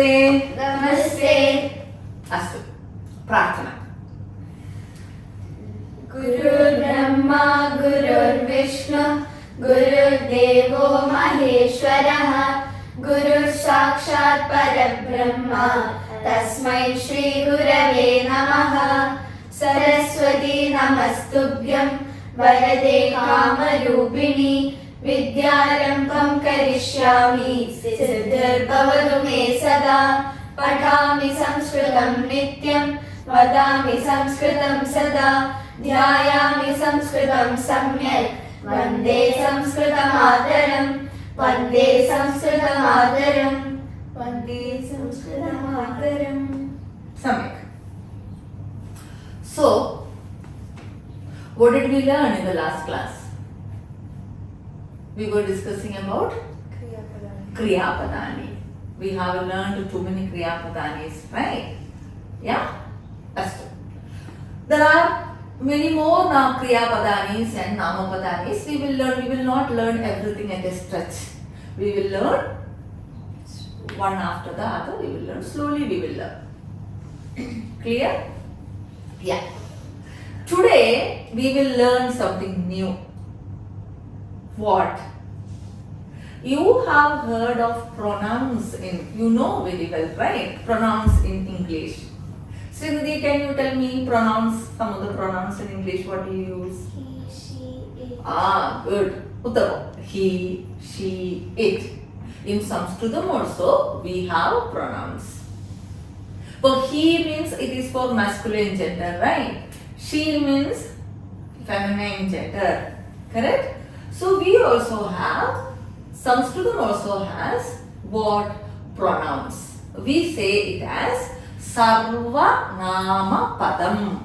Namaste. Namaste. Astu. Prarthana. Gurur Brahma, Gurur Vishnu, Gurur Devo Maheshwaraha, Gurur Sakshat Parabrahma, Tasmai Shri Gurave Namaha. Saraswati Namastubhyam, Varade Kamarupini, Vidyarambham Karishyami, Siddhar Bhavatu Me Sada, Padhami Sanskritam Nityam, Vadami Sanskritam Sada, Dhyayami Sanskritam Samyak, Vande Sanskritam Adaram, Vande Sanskritam Adaram, Vande Sanskritam Adaram. Samyak. So, what did we learn in the last class? We were discussing about Kriya Padani. We have learned too many Kriya Padanis, right? Yeah? Astu. There are many more now Kriya Padanis and Nama Padanis. We will learn. We will not learn everything at a stretch. We will learn one after the other. We will learn slowly. We will learn. Clear? Yeah. Today we will learn something new. What? You have heard of pronouns you know very well, right? Pronouns in English. Srinidhi, can you tell me pronouns, some of the pronouns in English, what do you use? He, she, it. Good. Uttama. He, she, it. In Sanskritam also we have pronouns. For he means it is for masculine gender, right? She means feminine gender. Correct? So we also have, Sanskritam also has what? Pronouns. We say it as Sarva Nama Padam.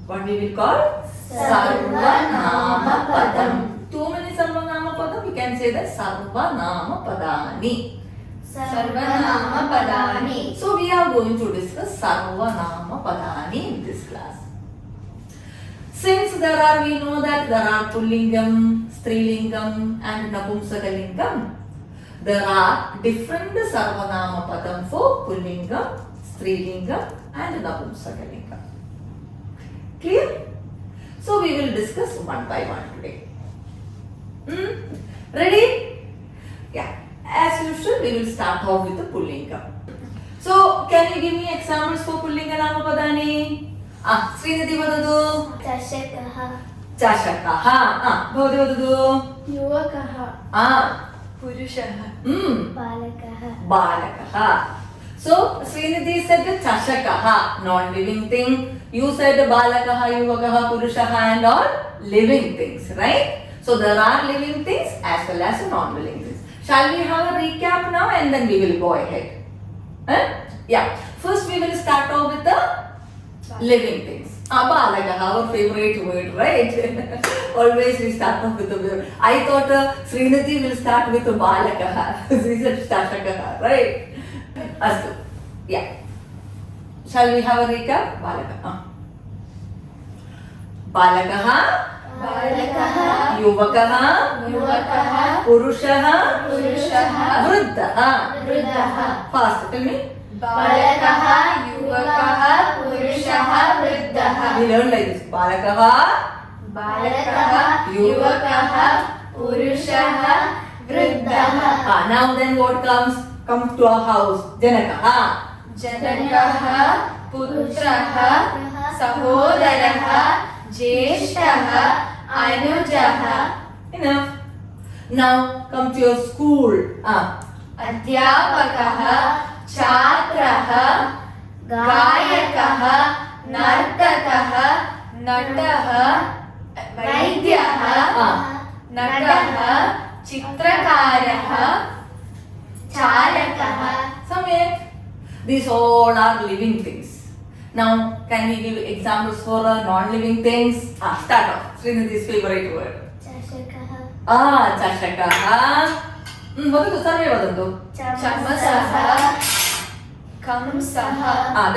What we will call? Sarva Nama Padam. Too many Sarva Nama Padam, we can say that Sarva Nama Padani. Sarvanama Padani. So we are going to discuss Sarvanama Padani in this class. Since we know that there are Pullingam, Strilingam and Napumsakalingam, there are different Sarvanama Padam for Pullingam, Strilingam and Napumsakalingam. Clear? So we will discuss one by one today. Ready? Yeah. As usual, we will start off with the Pullinga. So, can you give me examples for Pullinga Nama Padani? Srinidhi vadadu. Chashakaha. Chashakaha. Bhavati vadadu. Yuvakaha. Purushaha. Balakaha. Balakaha. So, Srinidhi said Chashakaha, non-living thing. You said Balakaha, Yuvakaha, Purushaha and all living things, right? So, there are living things as well as non-living things. Shall we have a recap now and then we will go ahead? Yeah. First we will start off with the living things. Balakaha, our favorite word, right? Always we start off with the word. I thought Srinidhi will start with Balakaha. She said Chashakaha, right? Astu. Yeah. Shall we have a recap? Balakaha. Balakaha. Balakaha. Yuvakaha. Yuvakaha. Purushaha. Purushaha. Vruddhaha. Vruddhaha. Fast, tell me. Balakaha. Yuvakaha. Purushaha. Vruddhaha. We learn like this. Balakaha. Balakaha. Yuvakaha. Purushaha. Vruddhaha. Now then what comes to our house? Janakaha. Janakaha. Putraha. Sahodaraha. Jeshtaha. Anujaha. Enough. Now come to your school. Adhyapakaha. Chatraha. Gayakaha. Nartakaha. Nataha. Vaidyaha. Nataha. Chitrakaraha. Chalakaha. Samyak. These all are living things. Now, can we give examples for non-living things? Start off. Srinidhi's favorite word. Chashakaha. Chashakaha. Vadadu, sarve vadadu. Chamasaha. Kamsaha.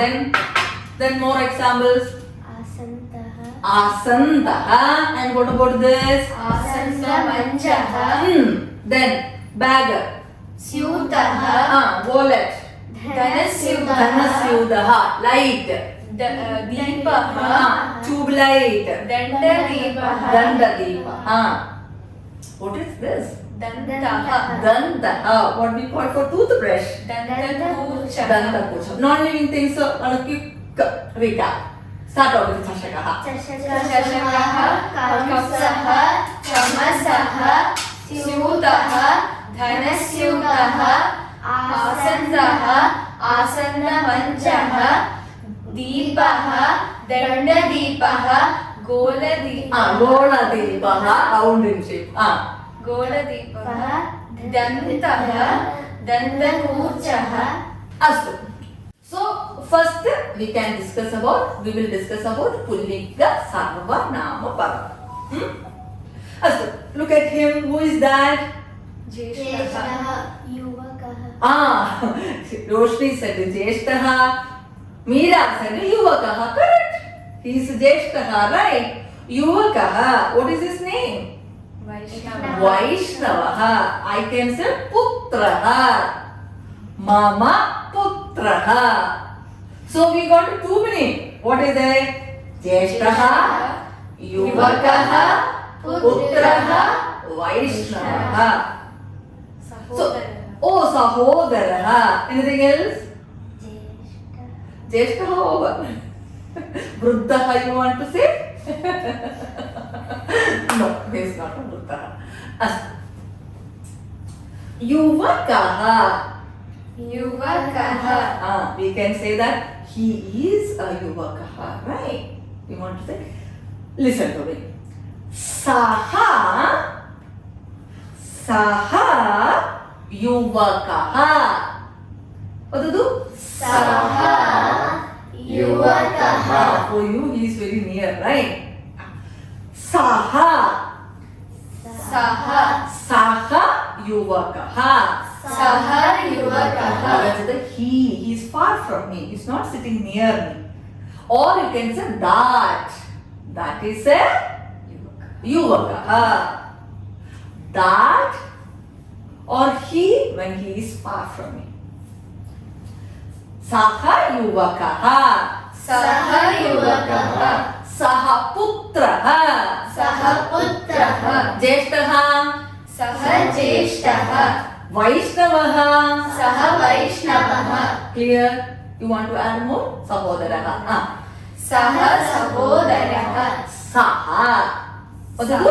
Then more examples. Asantaha. Asantaha. And what about this? Asanta manchaha. Then bag. Syutaha. Wallet. धनस्यूतः धनस्यूतः light दीपः tube light दण्डदीपः dandadipah what is this दन्तः dantaha what we call for toothbrush दन्तकूर्चः dantakucham non living things so on a quick recap start off with chashakah चषकः कंसः चमसः स्यूतः धनस्यूतः आसन्दः आसन्दमञ्चः दीपः दण्डदीपः गोलदीपः goladipah round in shape गोलदीपः दन्तः दन्तकूर्चः astu so first we will discuss about pullinga sarva nama padam astu look at him who is that ज्येष्ठः युवकः Roshni said Jeshtha, Meera said Yuvakaha, correct? He is Jeshtha, right? Yuvakaha, what is his name? वैष्णवः Vaishnavaha. I can say Putraha. Mama Putraha. So we got two meaning. What is it? Jeshtha, Yuvakaha, Putraha, Vaishnavaha. So, oh, Sahodaraha. Anything else? ज्येष्ठः Jeshtaha over. Vruddhaha you want to say? No, he is not a Vruddhaha. Astu. Yuvakaha. युवकः We can say that he is a Yuvakaha, right? We want to say. Listen to me. Saha Yuvakaha. What to do? सः युवकः For you, he is very near, right? Saha Yuvakaha. सः युवकः That's the he is far from me. He's not sitting near me. Or you can say that. That is a Yuvakaha. That or he when he is far from me. Saha Yuvakaha. सः युवकः Saha Putraha. सः पुत्रः Jeshtaha. सः ज्येष्ठः Vaishnavaha. सः वैष्णवः Clear? You want to add more? Sahodaraha. सः सहोदरः Saha. What to do?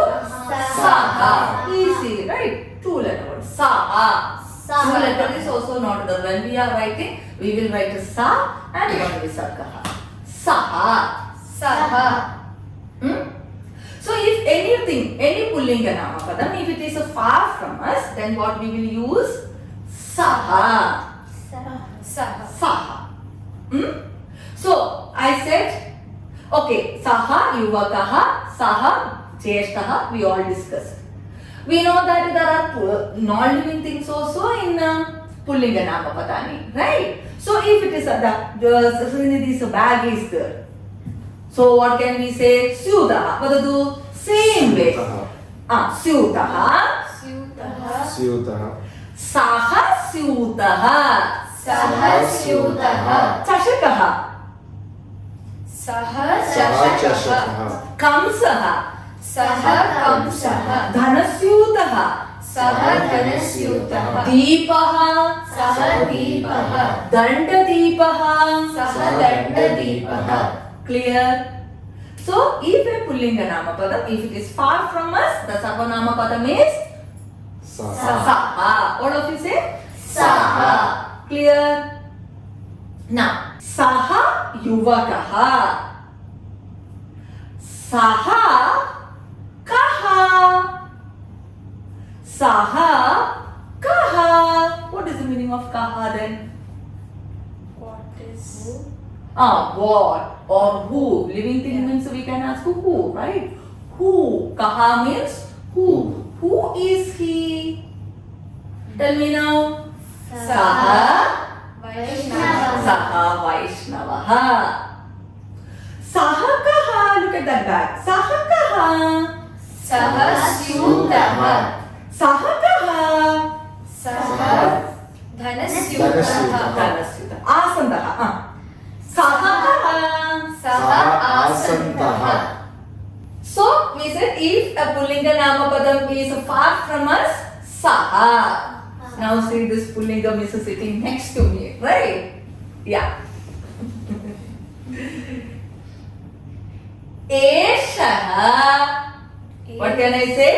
Saha. Easy, right? Two letter word. Saha. Two letter is also not there. When we are writing, we will write a sa and one visargaha. Saha. सः So if anything, any pullinga nama padam, if it is far from us, then what we will use? Saha. सः Saha. So I said, okay, Saha Yuvakaha, Saha Jeshtaha, we all discussed. We know that there are non-living things also in Pullinga Nama Padani, right? So if it is this bag is there. So what can we say? Syudaha. What to do? Same way. Syudaha. स्यूतः Saha Syudaha. सः स्यूतः Chashakaha. सः सः चषकः चषकः Kamsaha. सः कंसः धनस्यूतः. सः धनस्यूतः दीपः. सः दीपः दण्डदीपः. सः दण्डदीपः Clear? So if a pullinga nama padam, if it is far from us, the sarvanama padam is सः saha. All of you say saha. Clear? Now saha yuvakaha. Saha kaha. Saha kaha. What is the meaning of kaha then? What is What or who? Living thing means we can ask who, right? Who? Kaha means who. Who is he? Tell me now. Saha. Vaishnava Saha Vaishnavaha. Saha kaha. Look at that bag. Saha kaha. Sah Syutah Saha kaha. Sah धनस्यूतः धनस्यूतः आसन्दः सः कः सः आसन्दः So we said if a pullinga namapadam is far from us, saha. Now see this pullingam is sitting next to me, right? Yeah. Eshaha. What can I say?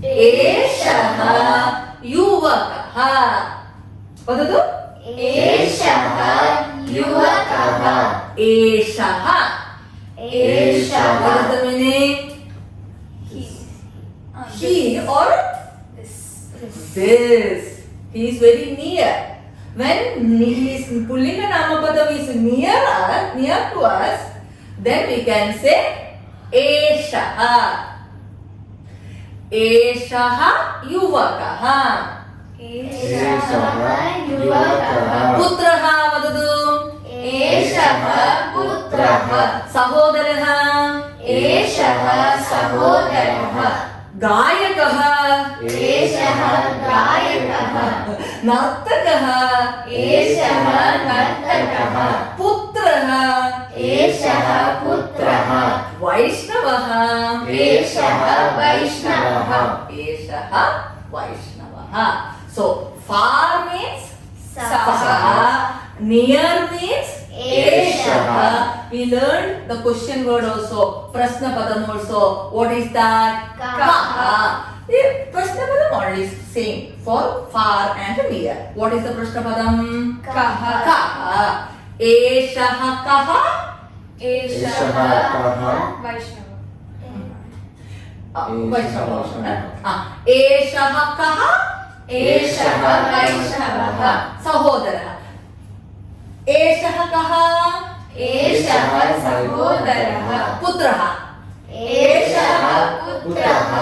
Eshaha yuvakaha. What do? एषः युवकः Eshaha. एषः What is the meaning? He or this. He is very near. When he is pulling a namapadam is near to us, then we can say Eshaha. Eshaha yuvakaha. एषः युवकः Putraha vadadu. एषः पुत्रः Sahodarah. एषः सहोदरः गायकः. एषः गायकः नर्तकः. एषः नर्तकः पुत्रः. एषः पुत्रः वैष्णवः. एषः वैष्णवः एषः वैष्णवः. So far means सः saha, near means एषः. We learned the question word also, prashna padam also. What is that? Kaha. Prashna padam already is same for far and near. What is the prashna padam? Kaha. Kaha. Eshaha kaha. एषः कः वैष्णव वैष्णवः. एषः कः? एषः वैष्णवः सहोदरः. एषः कः? एषः सहोदरः पुत्रः. एषः पुत्रः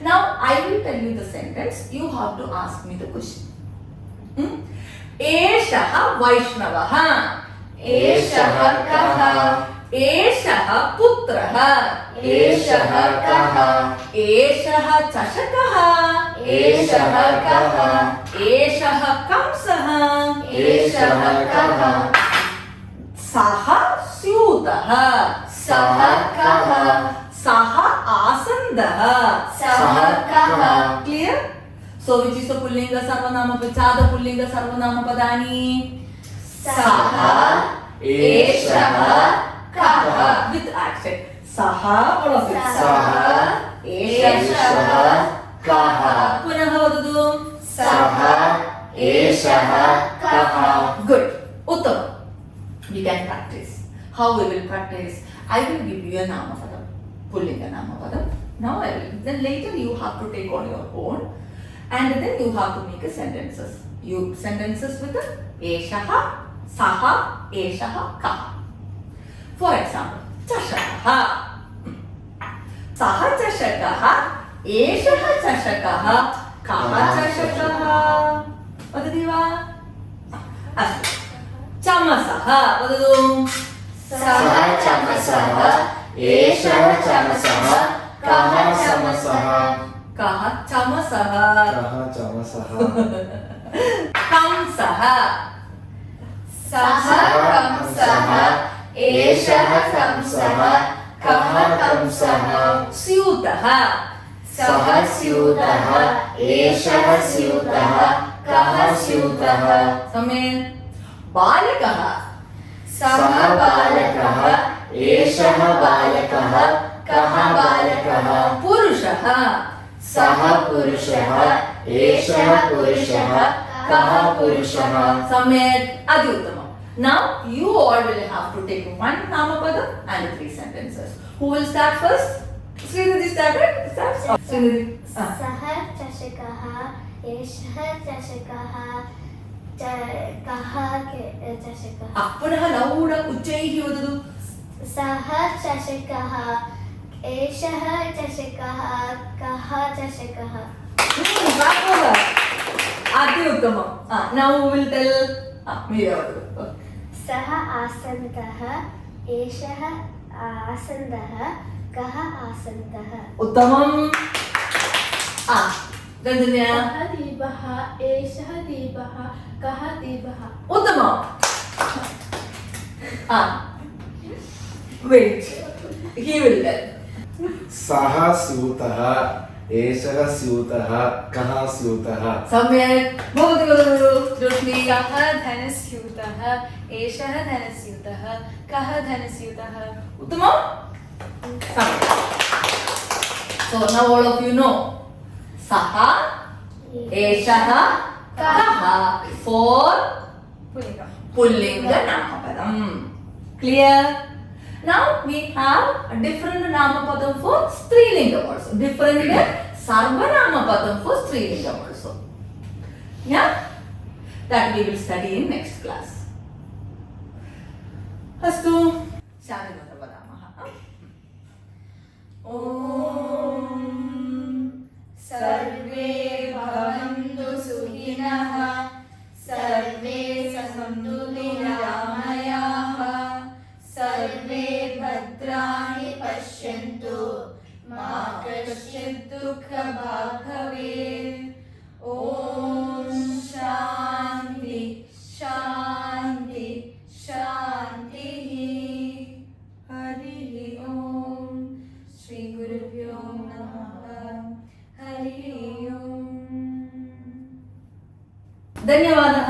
Now I will tell you the sentence. You have to ask me the question. एषः वैष्णवः. एषः कः एषः पुत्रः. एषः कः एषः चषकः. एषः कः एषः कंसः. एषः कः सः स्यूतः. सः कः सः आसन्दः. सः कः Clear? So which is the pullinga sarvanama pachada pullinga sarvanama padani? सः एषः कः With accent. Saha, all of it. सः एषः कः पुनः वदतु. सः एषः कः Good. Uttama. You can practice. How we will practice? I will give you a namapadam. Pullinga namapadam. Now I will. Then later you have to take on your own. And then you have to make a sentences. You sentences with the eshaha, saha, eshaha, kaha. For example, chashakaha. Saha chashakaha, eshaha chashakaha, kaha chashakaha. Vadati va? Astu. Chamasaha. Vadatu. सः चमसः एषः चमसः कः चमसः Kaha chamasaha. कः चमसः Kamsaha. सः कंसः एषः कंसः कः कंसः Syutaha. सः स्यूतः एषः स्यूतः कः स्यूतः Samen. Balakaha. सः बालकः एषः बालकः कः बालकः Purushaha. सः पुरुषः एषः पुरुषः कः पुरुषः Samen. Adi uttamam. Now you all will have to take one namapadam and 3 sentences. Who will start first? Srinidhi started. Start. Srinidhi. सः चषकः एषः चषकः कः चषकः पुनः लौड उच्चैः वदतु. सः चषकः एषः चषकः कः चषकः Adi uttamam. Now we will tell. Meera vadu. सः आसन्दः एषः आसन्दः कः आसन्दः Uttamam. Dandanya. सः दीपः एषः दीपः कः दीपः Uttamam. Wait. He will tell. सः स्यूतः एषः स्यूतः कः स्यूतः सम्यक्. भवति वदतु. Roshni. सः धनस्यूतः एषः धनस्यूतः कः धनस्यूतः Uttamam. सम्यक्. So now all of you know. Saha, Eshaha, Kaha for पुल्लिङ्गं Pullinga Namapadam. Clear? Now we have a different Namapadam for Strilingam also. Different Sarvanamapadam for Strilingam also. Yeah? That we will study in next class. Astu. Shanimata vadamaha. Om सर्वे भवन्तु सुखिनः सर्वे सन्तु निरामयाः सर्वे भद्राणि पश्यन्तु मा कश्चित् दुःखभाग् भवेत् ॐ शान्ति शान्ति शान्तिः हरिः ॐ श्रीगुरुभ्यो नमः हरिः ॐ धन्यवादः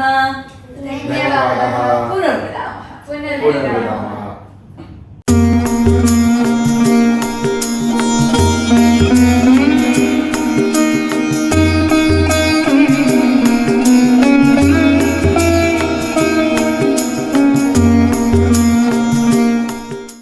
धन्यवादः पुनर्मिलामः पुनर्मिलामः